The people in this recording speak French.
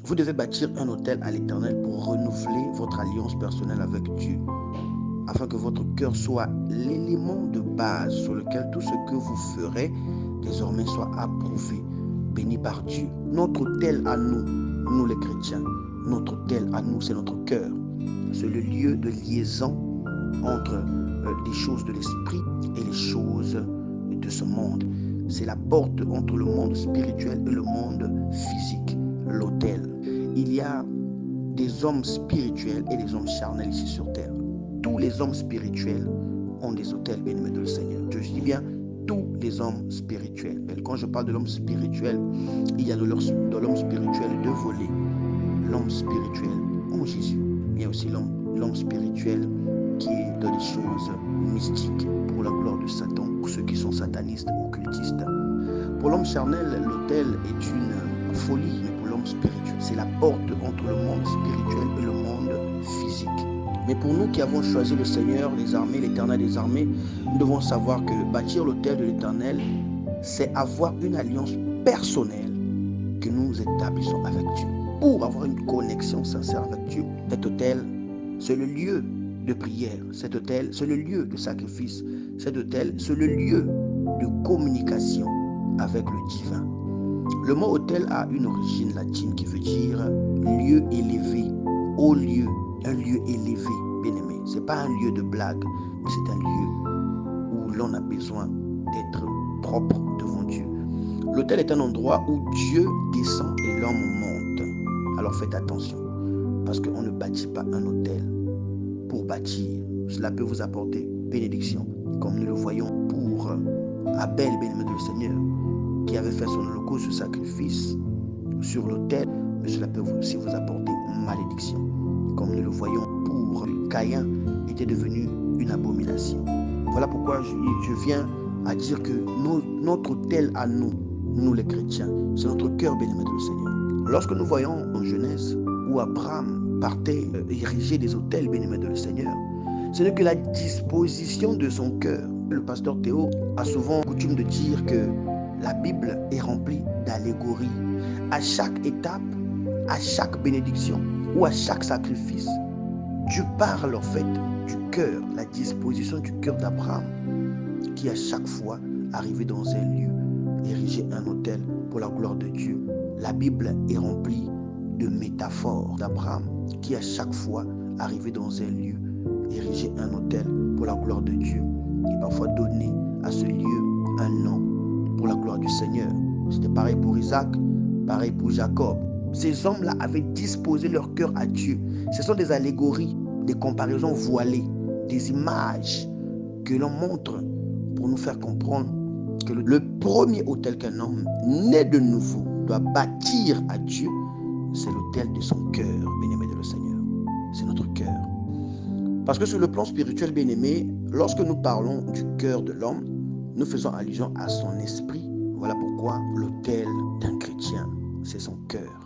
Vous devez bâtir un autel à l'Éternel pour renouveler votre alliance personnelle avec Dieu, afin que votre cœur soit l'élément de base sur lequel tout ce que vous ferez désormais soit approuvé, béni par Dieu. Notre autel à nous, nous les chrétiens, notre autel à nous, c'est notre cœur. C'est le lieu de liaison entre les choses de l'esprit et les choses de ce monde. C'est la porte entre le monde spirituel et le monde physique, l'autel. Il y a des hommes spirituels et des hommes charnels ici sur terre. Tous les hommes spirituels ont des autels, bien-aimés de le Seigneur. Je dis bien tous les hommes spirituels. Mais quand je parle de l'homme spirituel, il y a de l'homme spirituel deux volets. L'homme spirituel en Jésus. Il y a aussi l'homme spirituel qui est dans les choses mystiques pour la gloire de Satan, pour ceux qui sont satanistes, occultistes. Pour l'homme charnel, l'autel est une folie, mais pour l'homme spirituel, c'est la porte entre le monde spirituel et le monde physique. Mais pour nous qui avons choisi le Seigneur des armées, l'Éternel des armées, nous devons savoir que bâtir l'autel de l'Éternel, c'est avoir une alliance personnelle que nous établissons avec Dieu. Pour avoir une connexion sincère avec Dieu, cet autel, c'est le lieu de prière. Cet autel, c'est le lieu de sacrifice. Cet autel, c'est le lieu de communication avec le divin. Le mot autel a une origine latine qui veut dire lieu élevé, haut lieu, un lieu élevé, bien-aimé. Ce n'est pas un lieu de blague, mais c'est un lieu où l'on a besoin d'être propre devant Dieu. L'autel est un endroit où Dieu descend et l'homme monte. Alors faites attention, parce qu'on ne bâtit pas un autel pour bâtir. Cela peut vous apporter bénédiction, comme nous le voyons pour Abel, bien-aimé du Seigneur, qui avait fait son holocauste, ce sacrifice sur l'autel, mais cela peut aussi vous apporter malédiction, comme nous le voyons pour Caïn, était devenu une abomination. Voilà pourquoi je viens à dire que notre autel à nous, nous les chrétiens, c'est notre cœur, bien-aimé du Seigneur. Lorsque nous voyons en Genèse où Abraham partait ériger des autels, bien-aimé du Seigneur, ce n'est que la disposition de son cœur. Le pasteur Théo a souvent coutume de dire que la Bible est remplie d'allégories. À chaque étape, à chaque bénédiction ou à chaque sacrifice, Dieu parle en fait du cœur, la disposition du cœur d'Abraham, qui à chaque fois arrivait dans un lieu, ériger un autel pour la gloire de Dieu. La Bible est remplie de métaphores d'Abraham, qui à chaque fois arrivait dans un lieu, ériger un autel pour la gloire de Dieu, et parfois donner à ce lieu un nom pour la gloire du Seigneur. C'était pareil pour Isaac, pareil pour Jacob. Ces hommes-là avaient disposé leur cœur à Dieu. Ce sont des allégories, des comparaisons voilées, des images que l'on montre pour nous faire comprendre que le premier autel qu'un homme né de nouveau doit bâtir à Dieu, c'est l'autel de son cœur, bien-aimé de le Seigneur. C'est notre cœur. Parce que sur le plan spirituel, bien-aimé, lorsque nous parlons du cœur de l'homme, nous faisons allusion à son esprit. Voilà pourquoi l'autel d'un chrétien, c'est son cœur.